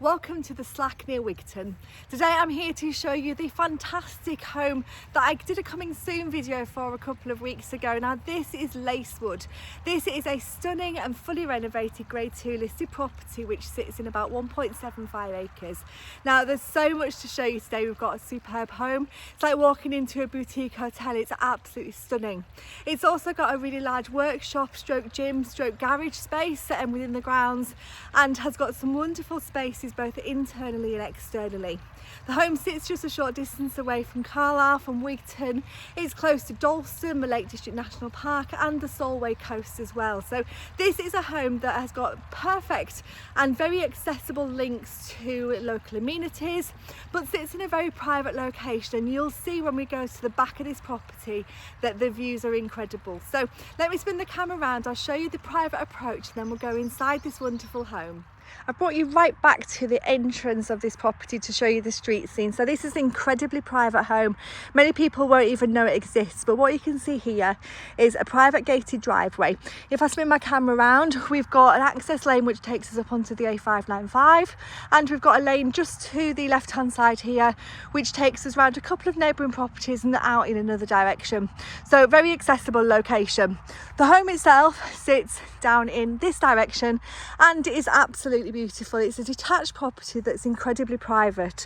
Welcome to the Slack near Wigton. Today I'm here to show you the fantastic home that I did a coming soon video for a couple of weeks ago. Now this is Lacewood. This is a stunning and fully renovated Grade 2 listed property which sits in about 1.75 acres. Now there's so much to show you today. We've got a superb home. It's like walking into a boutique hotel. It's absolutely stunning. It's also got a really large workshop stroke gym stroke garage space within the grounds, and has got some wonderful spaces both internally and externally. The home sits just a short distance away from Carlisle, from Wigton. It's close to Dalston, the Lake District National Park and the Solway coast as well. So this is a home that has got perfect and very accessible links to local amenities, but sits in a very private location, and you'll see when we go to the back of this property that the views are incredible. So let me spin the camera around, I'll show you the private approach, and then we'll go inside this wonderful home. I've brought you right back to the entrance of this property to show you the street scene. So this is an incredibly private home. Many people won't even know it exists, but what you can see here is a private gated driveway. If I spin my camera around, we've got an access lane which takes us up onto the A595, and we've got a lane just to the left hand side here which takes us around a couple of neighbouring properties and out in another direction. So very accessible location. The home itself sits down in this direction and is absolutely beautiful. It's a detached property that's incredibly private.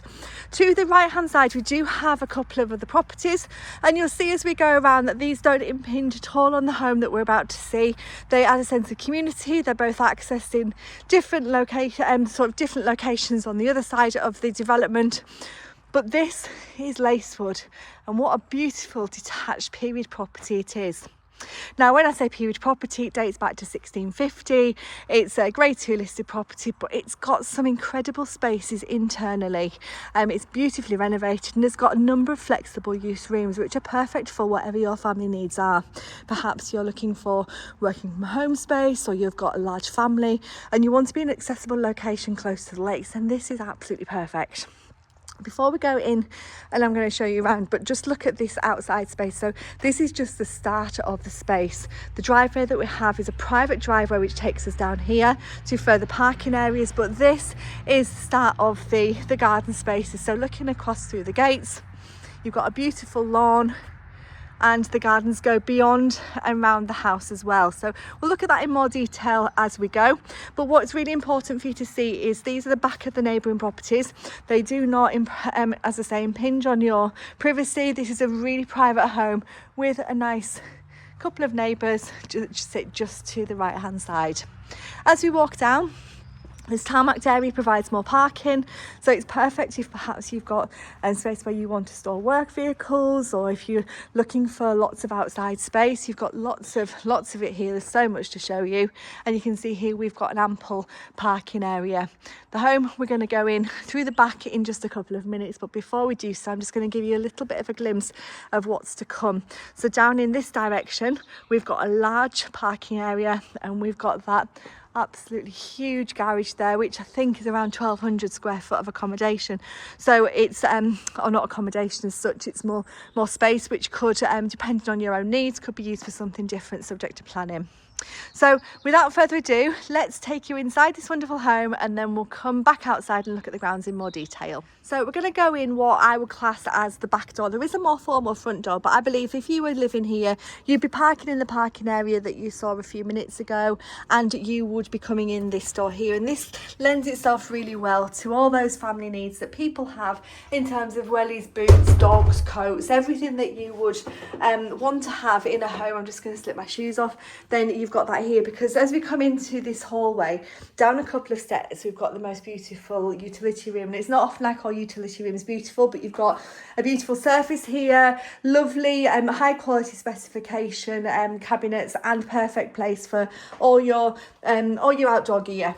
To the right hand side we do have a couple of other properties, and you'll see as we go around that these don't impinge at all on the home that we're about to see. They add a sense of community. They're both accessed in different locations on the other side of the development. But this is Lacewood, and what a beautiful detached period property it is. Now when I say period property, it dates back to 1650. It's a Grade 2 listed property, but it's got some incredible spaces internally. It's beautifully renovated, and it's got a number of flexible use rooms which are perfect for whatever your family needs are. Perhaps you're looking for working from home space, or you've got a large family and you want to be in an accessible location close to the lakes, and this is absolutely perfect. Before we go in, and I'm going to show you around, but just look at this outside space. So this is just the start of the space. The driveway that we have is a private driveway which takes us down here to further parking areas, but this is the start of the garden spaces. So looking across through the gates, you've got a beautiful lawn, and the gardens go beyond and around the house as well. So we'll look at that in more detail as we go. But what's really important for you to see is these are the back of the neighbouring properties. They do not, as I say, impinge on your privacy. This is a really private home with a nice couple of neighbours that sit just to the right hand side. As we walk down, this tarmac area provides more parking, so it's perfect if perhaps you've got a space where you want to store work vehicles, or if you're looking for lots of outside space. You've got lots of it here. There's so much to show you, and you can see here we've got an ample parking area. The home, we're going to go in through the back in just a couple of minutes, but before we do so, I'm just going to give you a little bit of a glimpse of what's to come. So down in this direction we've got a large parking area, and we've got that absolutely huge garage there, which I think is around 1,200 square foot of accommodation. So it's or not accommodation as such, it's more space which could, depending on your own needs, could be used for something different subject to planning. So without further ado, let's take you inside this wonderful home, and then we'll come back outside and look at the grounds in more detail. So we're going to go in what I would class as the back door. There is a more formal front door, but I believe if you were living here, you'd be parking in the parking area that you saw a few minutes ago, and you would be coming in this door here. And this lends itself really well to all those family needs that people have in terms of wellies, boots, dogs, coats, everything that you would want to have in a home. I'm just going to slip my shoes off. Then you've got that here, because as we come into this hallway down a couple of steps, we've got the most beautiful utility room. And it's not often I call utility rooms beautiful, but you've got a beautiful surface here, lovely high quality specification cabinets, and perfect place for all your outdoor gear.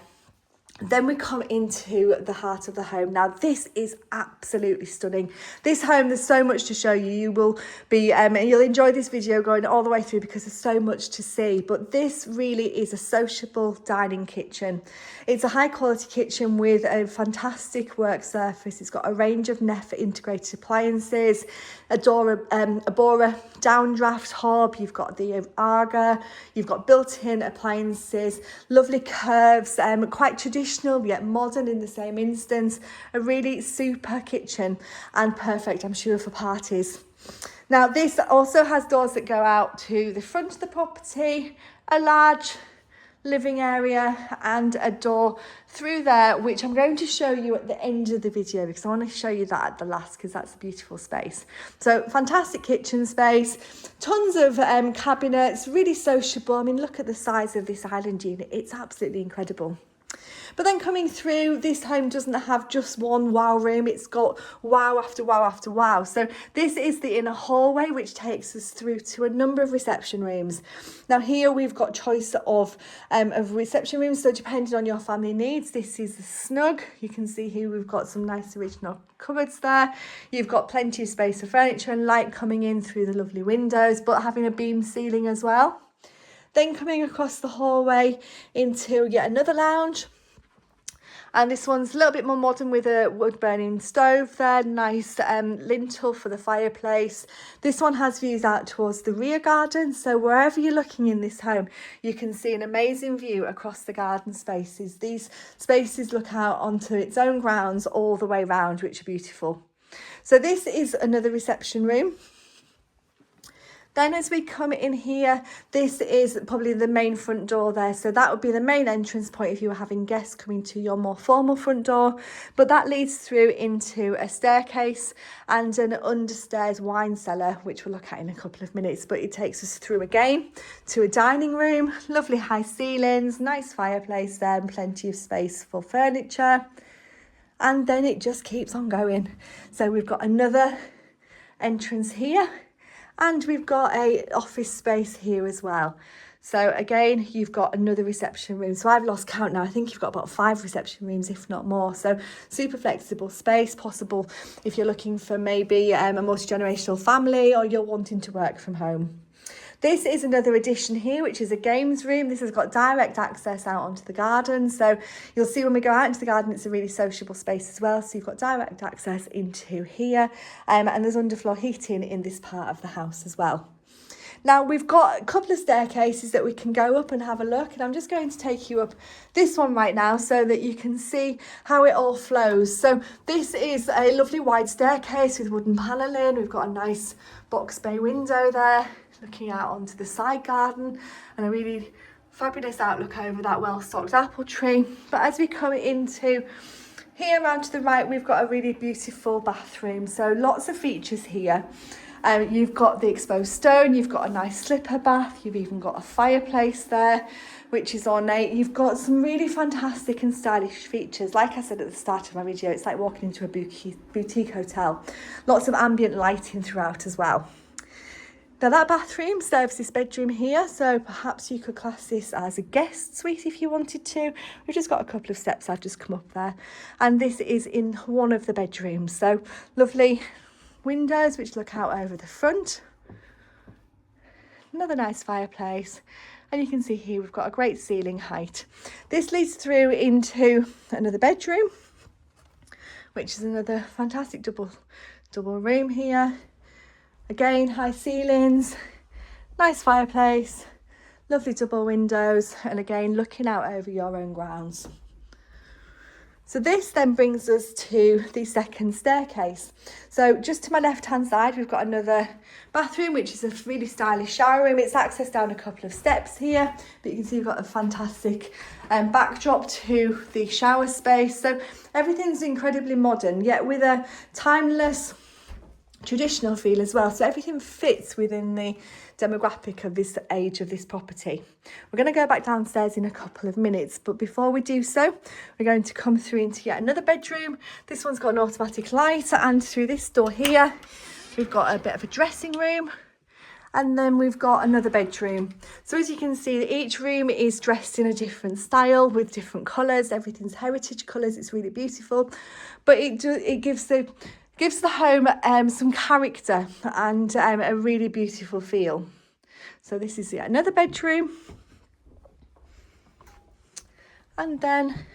Then we come into the heart of the home. Now this is absolutely stunning. This home, there's so much to show you. You will be you'll enjoy this video going all the way through because there's so much to see. But this really is a sociable dining kitchen. It's a high quality kitchen with a fantastic work surface. It's got a range of Neff integrated appliances, a Bora downdraft hob, you've got the Arga, you've got built-in appliances, lovely curves, quite traditional traditional yet modern in the same instance. A really super kitchen and perfect, I'm sure, for parties. Now this also has doors that go out to the front of the property, a large living area and a door through there, which I'm going to show you at the end of the video because I want to show you that at the last because that's a beautiful space. So fantastic kitchen space, tons of cabinets, really sociable. I mean, look at the size of this island unit, it's absolutely incredible. But then coming through, this home doesn't have just one wow room, it's got wow after wow after wow. So this is the inner hallway, which takes us through to a number of reception rooms. Now here we've got choice of reception rooms, so depending on your family needs, this is snug. You can see here we've got some nice original cupboards there. You've got plenty of space for furniture and light coming in through the lovely windows, but having a beam ceiling as well. Then coming across the hallway into yet another lounge. And this one's a little bit more modern with a wood burning stove there, nice lintel for the fireplace. This one has views out towards the rear garden, so wherever you're looking in this home, you can see an amazing view across the garden spaces. These spaces look out onto its own grounds all the way round, which are beautiful. So this is another reception room. Then as we come in here, this is probably the main front door there. So that would be the main entrance point if you were having guests coming to your more formal front door. But that leads through into a staircase and an understairs wine cellar, which we'll look at in a couple of minutes. But it takes us through again to a dining room, lovely high ceilings, nice fireplace there and plenty of space for furniture. And then it just keeps on going. So we've got another entrance here. And we've got a office space here as well. So again, you've got another reception room. So I've lost count now. I think you've got about 5 reception rooms, if not more. So super flexible space, possible if you're looking for maybe a multi-generational family or you're wanting to work from home. This is another addition here, which is a games room. This has got direct access out onto the garden. So you'll see when we go out into the garden, it's a really sociable space as well. So you've got direct access into here and there's underfloor heating in this part of the house as well. Now we've got a couple of staircases that we can go up and have a look, and I'm just going to take you up this one right now so that you can see how it all flows. So this is a lovely wide staircase with wooden panelling. We've got a nice box bay window there, looking out onto the side garden and a really fabulous outlook over that well-stocked apple tree. But as we come into here around to the right, we've got a really beautiful bathroom. So lots of features here. You've got the exposed stone, you've got a nice slipper bath, you've even got a fireplace there, which is ornate. You've got some really fantastic and stylish features. Like I said at the start of my video, it's like walking into a boutique hotel. Lots of ambient lighting throughout as well. Now that bathroom serves this bedroom here, so perhaps you could class this as a guest suite if you wanted to. We've just got a couple of steps, I've just come up there. And this is in one of the bedrooms. So lovely windows which look out over the front. Another nice fireplace. And you can see here we've got a great ceiling height. This leads through into another bedroom, which is another fantastic double room here. Again, high ceilings, nice fireplace, lovely double windows, and again, looking out over your own grounds. So this then brings us to the second staircase. So just to my left-hand side, we've got another bathroom, which is a really stylish shower room. It's accessed down a couple of steps here, but you can see we've got a fantastic backdrop to the shower space. So everything's incredibly modern, yet with a timeless, traditional feel as well. So everything fits within the demographic of this age of this property. We're going to go back downstairs in a couple of minutes, but before we do so, we're going to come through into yet another bedroom. This one's got an automatic light, and through this door here we've got a bit of a dressing room, and then we've got another bedroom. So as you can see, each room is dressed in a different style with different colours. Everything's heritage colours. It's really beautiful, but it gives the home some character and a really beautiful feel. So this is another bedroom. And then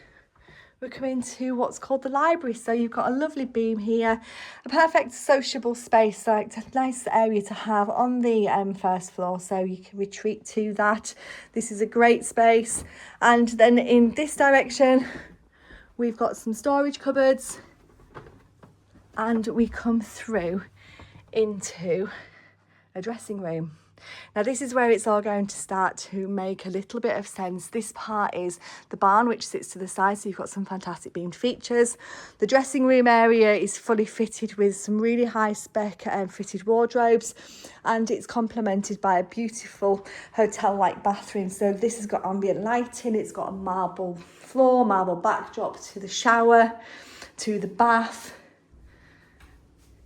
we're coming to what's called the library. So you've got a lovely beam here, a perfect sociable space, like a nice area to have on the first floor, so you can retreat to that. This is a great space. And then in this direction, we've got some storage cupboards, and we come through into a dressing room. Now this is where it's all going to start to make a little bit of sense. This part is the barn, which sits to the side, so you've got some fantastic beamed features. The dressing room area is fully fitted with some really high spec fitted wardrobes, and it's complemented by a beautiful hotel-like bathroom. So this has got ambient lighting, it's got a marble floor, marble backdrop to the shower, to the bath.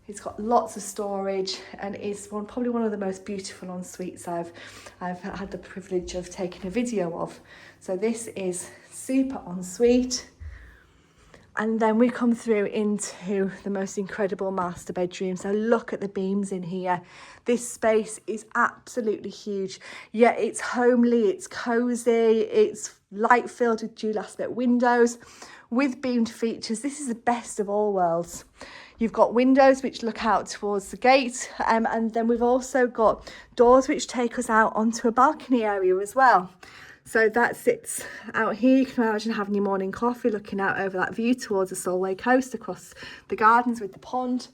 It's got lots of storage, and is probably one of the most beautiful en-suites I've had the privilege of taking a video of. So this is super ensuite. And then we come through into the most incredible master bedroom. So look at the beams in here. This space is absolutely huge. Yeah, it's homely, it's cozy, it's light filled with dual aspect windows with beamed features. This is the best of all worlds. You've got windows which look out towards the gate, and then we've also got doors which take us out onto a balcony area as well. So that sits out here. You can imagine having your morning coffee, looking out over that view towards the Solway coast, across the gardens with the pond.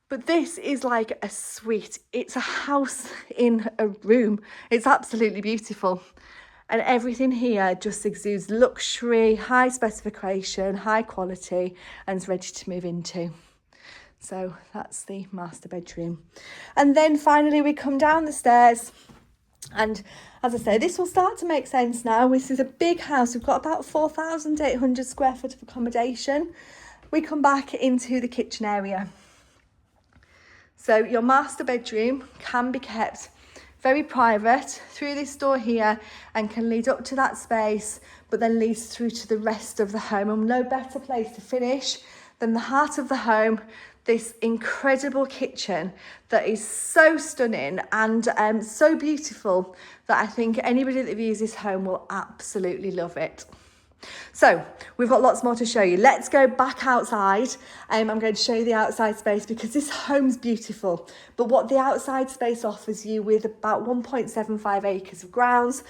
But this is like a suite. It's a house in a room. It's absolutely beautiful. And everything here just exudes luxury, high specification, high quality, and is ready to move into. So that's the master bedroom. And then finally we come down the stairs, and as I say, this will start to make sense now. This is a big house. We've got about 4,800 square foot of accommodation. We come back into the kitchen area. So your master bedroom can be kept very private through this door here, and can lead up to that space, but then leads through to the rest of the home. And no better place to finish than the heart of the home, this incredible kitchen that is so stunning and so beautiful that I think anybody that views this home will absolutely love it. So we've got lots more to show you. Let's go back outside. I'm going to show you the outside space, because this home's beautiful, but what the outside space offers you, with about 1.75 acres of grounds,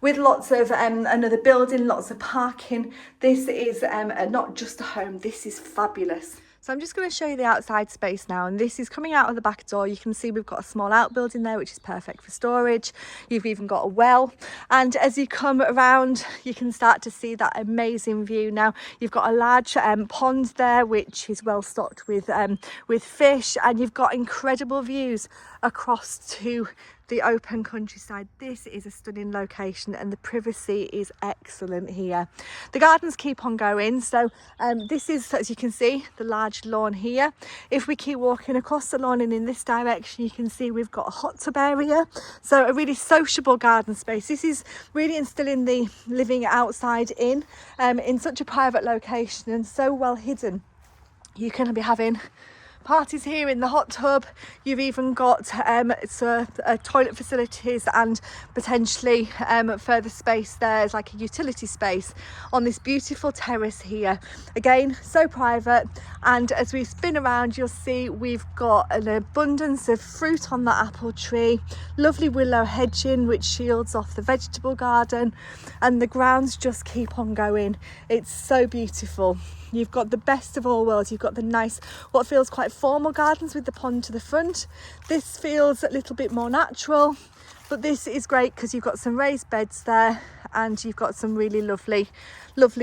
with lots of another building, lots of parking. This is not just a home, this is fabulous. So I'm just going to show you the outside space now, and this is coming out of the back door. You can see we've got a small outbuilding there, which is perfect for storage. You've even got a well, and as you come around you can start to see that amazing view. Now you've got a large pond there, which is well stocked with fish, and you've got incredible views across to the open countryside. This is a stunning location, and the privacy is excellent here. The gardens keep on going, so this is, as you can see, the large lawn here. If we keep walking across the lawn and in this direction, you can see we've got a hot tub area, so a really sociable garden space. This is really instilling the living outside in such a private location and so well hidden. You can be having parties here in the hot tub. You've even got toilet facilities, and potentially further space there is like a utility space on this beautiful terrace here. Again, so private, and as we spin around you'll see we've got an abundance of fruit on the apple tree, lovely willow hedging which shields off the vegetable garden, and the grounds just keep on going. It's so beautiful. You've got the best of all worlds. You've got the nice, what feels quite formal gardens with the pond to the front. This feels a little bit more natural, but this is great because you've got some raised beds there, and you've got some really lovely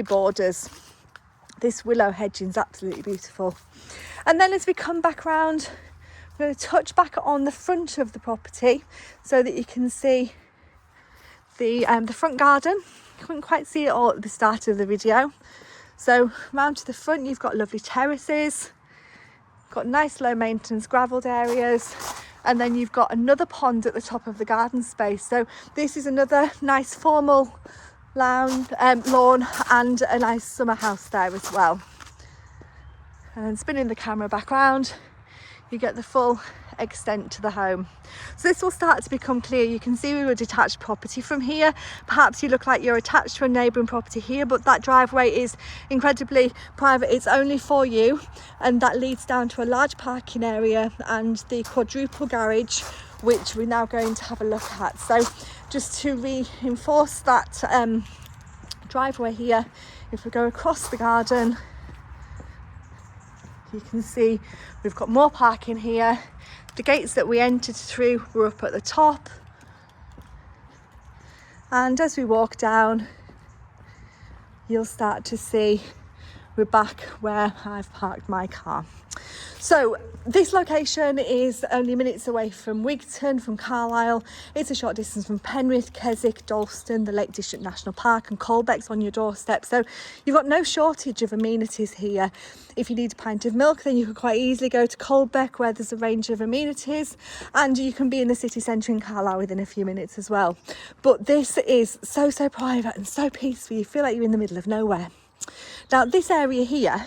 borders. This willow hedging is absolutely beautiful. And then as we come back round, I'm going to touch back on the front of the property so that you can see the front garden. You couldn't quite see it all at the start of the video. So round to the front you've got lovely terraces, got nice low maintenance gravelled areas, and then you've got another pond at the top of the garden space. So this is another nice formal lawn and a nice summer house there as well. And spinning the camera back round, you get the full extent to the home. So this will start to become clear. You can see we were a detached property from here. Perhaps you look like you're attached to a neighbouring property here, but that driveway is incredibly private. It's only for you, and that leads down to a large parking area and the quadruple garage, which we're now going to have a look at. So just to reinforce that driveway here If we go across the garden, you can see we've got more parking here. The gates that we entered through were up at the top, and as we walk down, you'll start to see we're back where I've parked my car. So this location is only minutes away from Wigton, from Carlisle. It's a short distance from Penrith, Keswick, Dalston, the Lake District National Park, and Colbeck's on your doorstep. So you've got no shortage of amenities here. If you need a pint of milk, then you can quite easily go to Colbeck, where there's a range of amenities, and you can be in the city centre in Carlisle within a few minutes as well. But this is so private and so peaceful. You feel like you're in the middle of nowhere. Now, this area here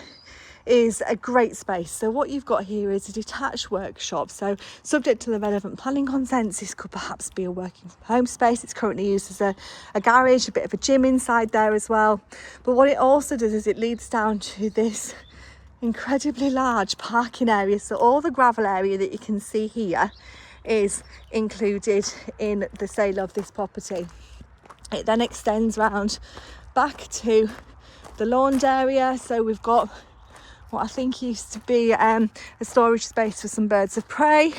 is a great space. So what you've got here is a detached workshop. So subject to the relevant planning consents, this could perhaps be a working from home space. It's currently used as a garage, a bit of a gym inside there as well. But what it also does is it leads down to this incredibly large parking area. So all the gravel area that you can see here is included in the sale of this property. It then extends round back to the lawned area. So we've got what I think used to be a storage space for some birds of prey,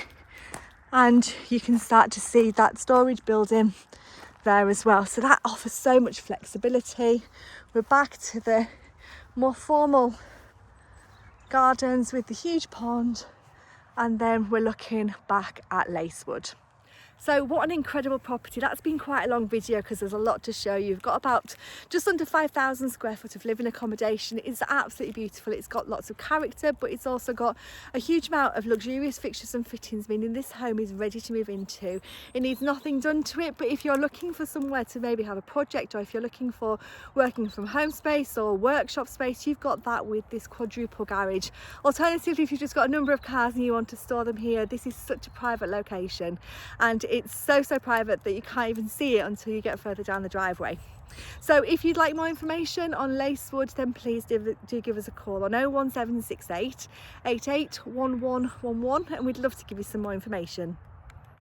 and you can start to see that storage building there as well. So that offers so much flexibility. We're back to the more formal gardens with the huge pond, and then we're looking back at Lacewood. So what an incredible property. That's been quite a long video because there's a lot to show you. You've got about just under 5,000 square foot of living accommodation. It's absolutely beautiful. It's got lots of character, but it's also got a huge amount of luxurious fixtures and fittings, meaning this home is ready to move into. It needs nothing done to it, but if you're looking for somewhere to maybe have a project, or if you're looking for working from home space or workshop space, you've got that with this quadruple garage. Alternatively, if you've just got a number of cars and you want to store them here, this is such a private location, and it's so private that you can't even see it until you get further down the driveway. So if you'd like more information on Lacewood, then please do give us a call on 01768 881111, and we'd love to give you some more information.